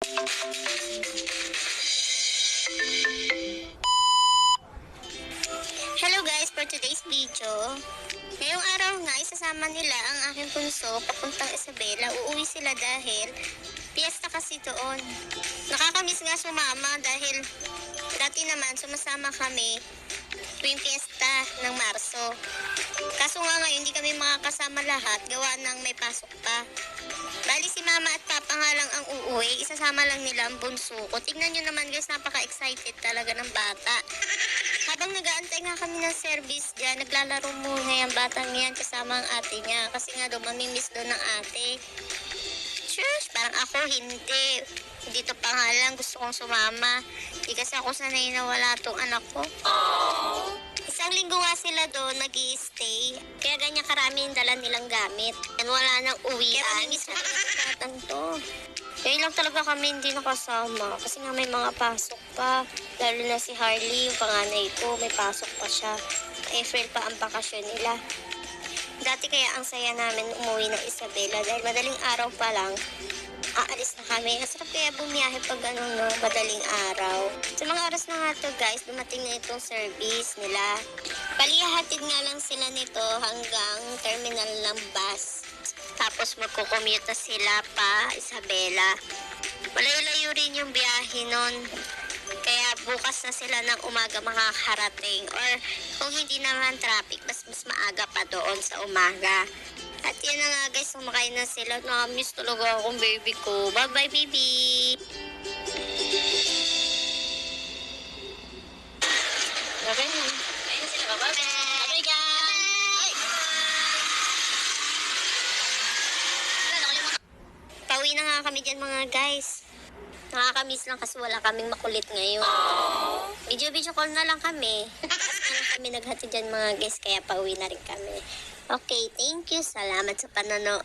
Hello guys, for today's video, ngayong araw nga isasama nila ang aking bunso papuntang Isabela. Uuwi sila dahil piyesta kasi doon. Nakakamiss nga sumama dahil dati naman sumasama kami tuwing piyesta ng Marso. Kaso nga ngayon hindi kami makakasama lahat gawa ng may pasok pa. Bali si mama at papa nga lang ang uuwi, isasama lang nila ang bunso ko. Tignan nyo naman guys, napaka-excited talaga ng bata. Habang nag-aantay nga kami ng service dyan, naglalaro muna yung batang yan kasama ang ate niya. Kasi nga daw mamimiss doon ng ate. Shush, parang ako hindi. Dito pa nga lang gusto kong sumama. Di kasi ako sanay na wala tong anak ko. Isang linggo nga sila doon nag-i-stay. Kaya ganyan karami yung dala nilang gamit. And wala nang uwian. Kaya mamimiss na talaga to. Ngayon lang talaga kami hindi nakasama kasi nga may mga pasok pa. Lalo na si Harley, yung panganay ko, may pasok pa siya. April pa ang bakasyon nila. Dati kaya ang saya namin umuwi ng Isabela dahil madaling araw pa lang, aalis na kami. Ang sarap kaya bumiyahe pag madaling araw. Sa mga oras na nga to guys, dumating na itong service nila. Palihahatid nga lang sila nito hanggang terminal ng bus. Tapos magkukommute na sila pa Isabela. Malayo-layo rin yung biyahe nun. Kaya bukas na sila ng umaga makakarating. Or kung hindi naman traffic, mas maaga pa doon sa umaga. At yan na nga guys, sumakay na sila. Nakamiss talaga akong baby ko. Bye-bye baby! Okay. Ayun na sila. Bye-bye! Bye-bye guys! Pauwi na nga kami dyan mga guys. Nakakamiss lang kasi wala kaming makulit ngayon. Video call na lang kami. Kasi na lang kami naghati dyan mga guys, kaya pauwi na rin kami. Okay, thank you. Salamat sa panonood.